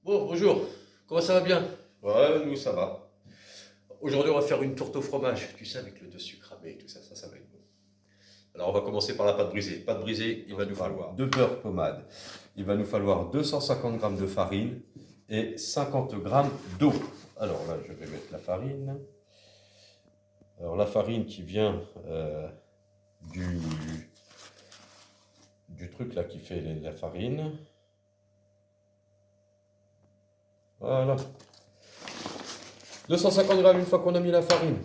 Bon, bonjour, comment ça va bien? Ouais, nous ça va. Aujourd'hui, on va faire une tourte au fromage, tu sais, avec le dessus cramé et tout ça, ça va être bon. Alors, on va commencer par la pâte brisée. Pâte brisée, il va nous falloir De beurre pommade. Il va nous falloir 250 grammes de farine et 50 grammes d'eau. Alors là, je vais mettre la farine. Alors la farine qui vient du, du truc là qui fait la farine. Voilà. 250 grammes une fois qu'on a mis la farine.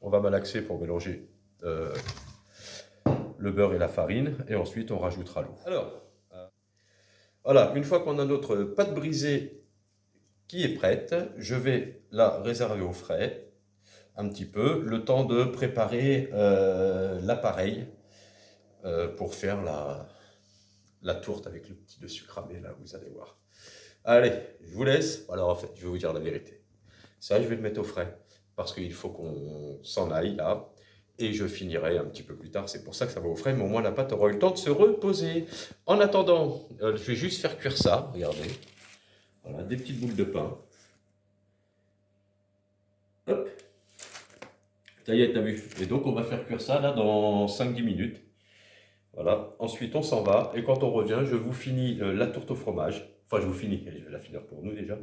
On va malaxer pour mélanger le beurre et la farine. Et ensuite, on rajoutera l'eau. Alors, voilà, une fois qu'on a notre pâte brisée qui est prête, je vais la réserver au frais un petit peu, le temps de préparer l'appareil pour faire la tourte avec le petit dessus cramé, là, vous allez voir. Allez, je vous laisse. Alors en fait, je vais vous dire la vérité. Ça, je vais le mettre au frais, parce qu'il faut qu'on s'en aille, là. Et je finirai un petit peu plus tard, c'est pour ça que ça va au frais, mais au moins la pâte aura eu le temps de se reposer. En attendant, je vais juste faire cuire ça, regardez. Voilà, des petites boules de pain. Hop. Ça y est, t'as vu. Et donc, on va faire cuire ça là dans 5-10 minutes. Voilà. Ensuite, on s'en va. Et quand on revient, je vous finis la tourte au fromage. Enfin, je vous finis. Je vais la finir pour nous déjà.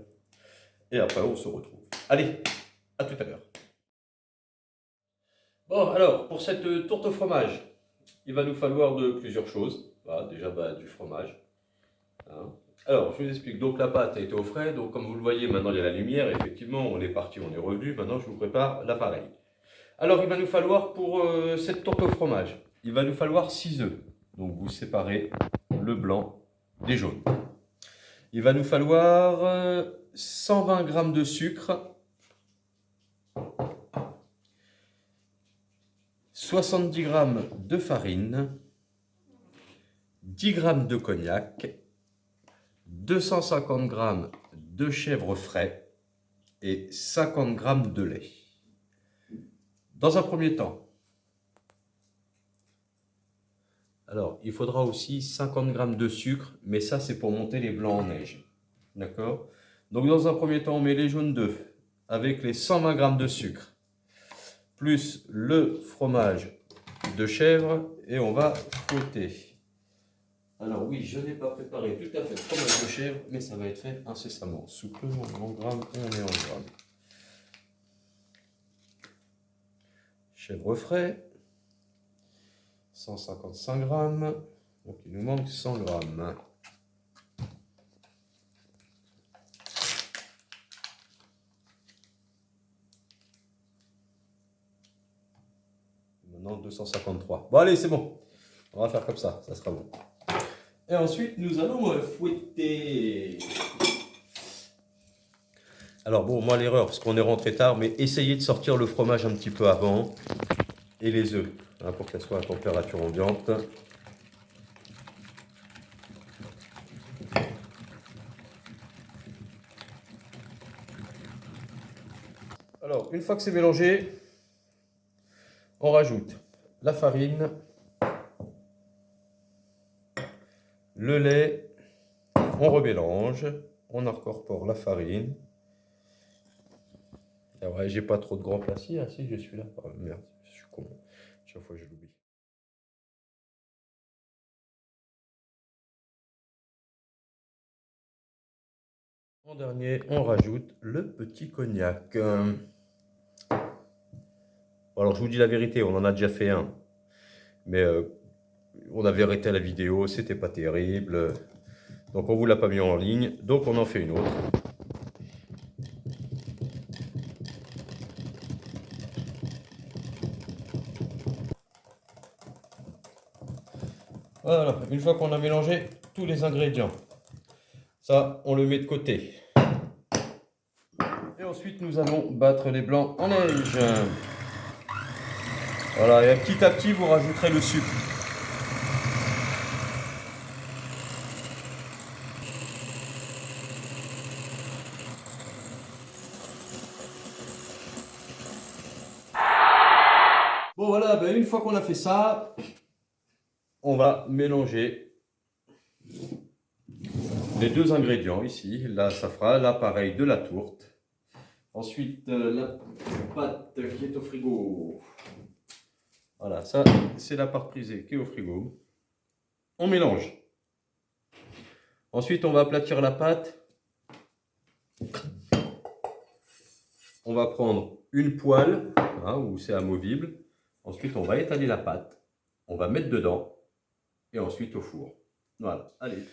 Et après, on se retrouve. Allez, à tout à l'heure. Bon, alors, pour cette tourte au fromage, il va nous falloir de plusieurs choses. Voilà, déjà, du fromage. Hein. Alors, je vous explique. Donc, la pâte a été au frais. Donc, comme vous le voyez, maintenant, il y a la lumière. Effectivement, on est parti, on est revenu. Maintenant, je vous prépare l'appareil. Alors, il va nous falloir pour cette tourte au fromage, il va nous falloir 6 œufs. Donc, vous séparez le blanc des jaunes. Il va nous falloir 120 grammes de sucre, 70 grammes de farine, 10 grammes de cognac, 250 grammes de chèvre frais et 50 grammes de lait. Dans un premier temps, alors, il faudra aussi 50 grammes de sucre, mais ça, c'est pour monter les blancs en neige. D'accord? Donc, dans un premier temps, on met les jaunes d'œufs avec les 120 grammes de sucre, plus le fromage de chèvre, et on va fouetter. Alors, oui, je n'ai pas préparé tout à fait le fromage de chèvre, mais ça va être fait incessamment. Souplement en grammes, on est en grammes. Chèvre frais, 155 grammes. Donc, il nous manque 100 grammes. Maintenant, 253. Bon, allez, c'est bon. On va faire comme ça sera bon. Et ensuite, nous allons fouetter. Alors, bon, moi, l'erreur, parce qu'on est rentré tard, mais essayez de sortir le fromage un petit peu avant et les œufs, hein, pour qu'elles soient à température ambiante. Alors, une fois que c'est mélangé, on rajoute la farine, le lait, on remélange, on incorpore la farine. Ah ouais, j'ai pas trop de grands plats. Ah si, je suis là. Oh, merde, je suis con. Chaque fois, je l'oublie. En dernier, on rajoute le petit cognac. Alors, je vous dis la vérité, on en a déjà fait un. Mais on avait arrêté la vidéo, c'était pas terrible. Donc, on vous l'a pas mis en ligne. Donc, on en fait une autre. Voilà, une fois qu'on a mélangé tous les ingrédients, ça, on le met de côté. Et ensuite, nous allons battre les blancs en neige. Voilà, et petit à petit, vous rajouterez le sucre. Bon, voilà, une fois qu'on a fait ça, on va mélanger les deux ingrédients ici. Là, ça fera l'appareil de la tourte. Ensuite, la pâte qui est au frigo. Voilà, ça, c'est la pâte brisée qui est au frigo. On mélange. Ensuite, on va aplatir la pâte. On va prendre une poêle, hein, où c'est amovible. Ensuite, on va étaler la pâte. On va mettre dedans. Et ensuite au four. Voilà, allez.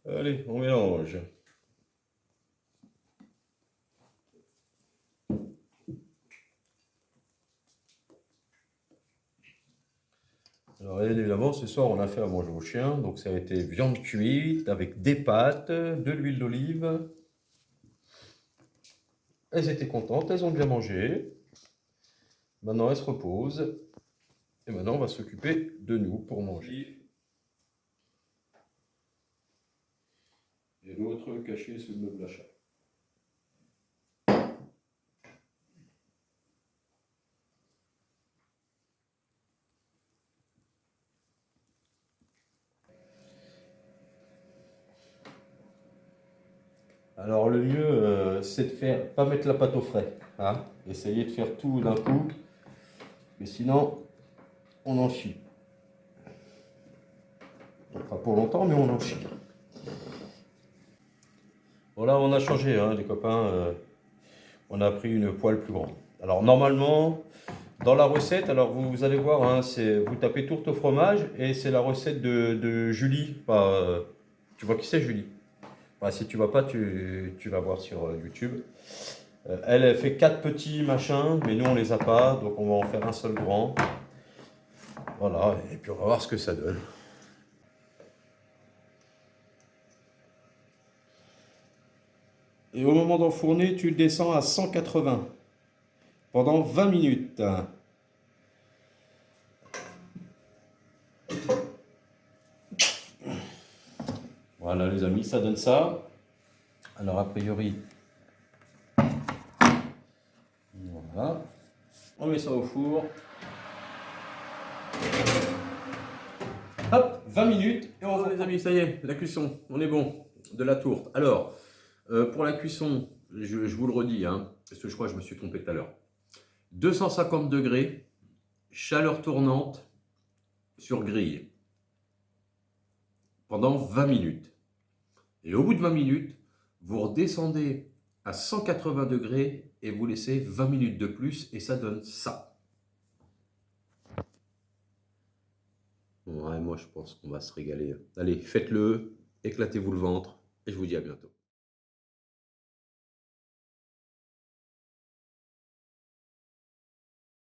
Allez, on mélange. Alors évidemment, ce soir, on a fait à manger aux chiens. Donc ça a été viande cuite avec des pâtes, de l'huile d'olive. Elles étaient contentes, elles ont bien mangé. Maintenant, elles se reposent. Et maintenant, on va s'occuper de nous pour manger. Et l'autre caché sous le meuble à chat. Alors le mieux, c'est de faire, pas mettre la pâte au frais. Hein, essayez de faire tout d'un coup. Parce que sinon, on en chie. Pas pour longtemps, mais on en chie. Bon là, on a changé, hein, les copains. On a pris une poêle plus grande. Alors normalement, dans la recette, alors vous allez voir, hein, vous tapez tourte au fromage et c'est la recette de Julie. Tu vois qui c'est Julie? Si tu vois pas, tu vas voir sur YouTube. Elle fait 4 petits machins, mais nous on les a pas, donc on va en faire un seul grand. Voilà, et puis on va voir ce que ça donne. Et au moment d'enfourner, tu le descends à 180 pendant 20 minutes. Voilà les amis, ça donne ça. Alors a priori, voilà. On met ça au four. Hop, 20 minutes et on va les amis, ça y est, la cuisson, on est bon, de la tourte. Alors, pour la cuisson, je vous le redis, hein, parce que je crois que je me suis trompé tout à l'heure. 250 degrés, chaleur tournante sur grille pendant 20 minutes. Et au bout de 20 minutes, vous redescendez à 180 degrés et vous laissez 20 minutes de plus et ça donne ça. Ouais, moi je pense qu'on va se régaler. Allez, faites-le, éclatez-vous le ventre et je vous dis à bientôt.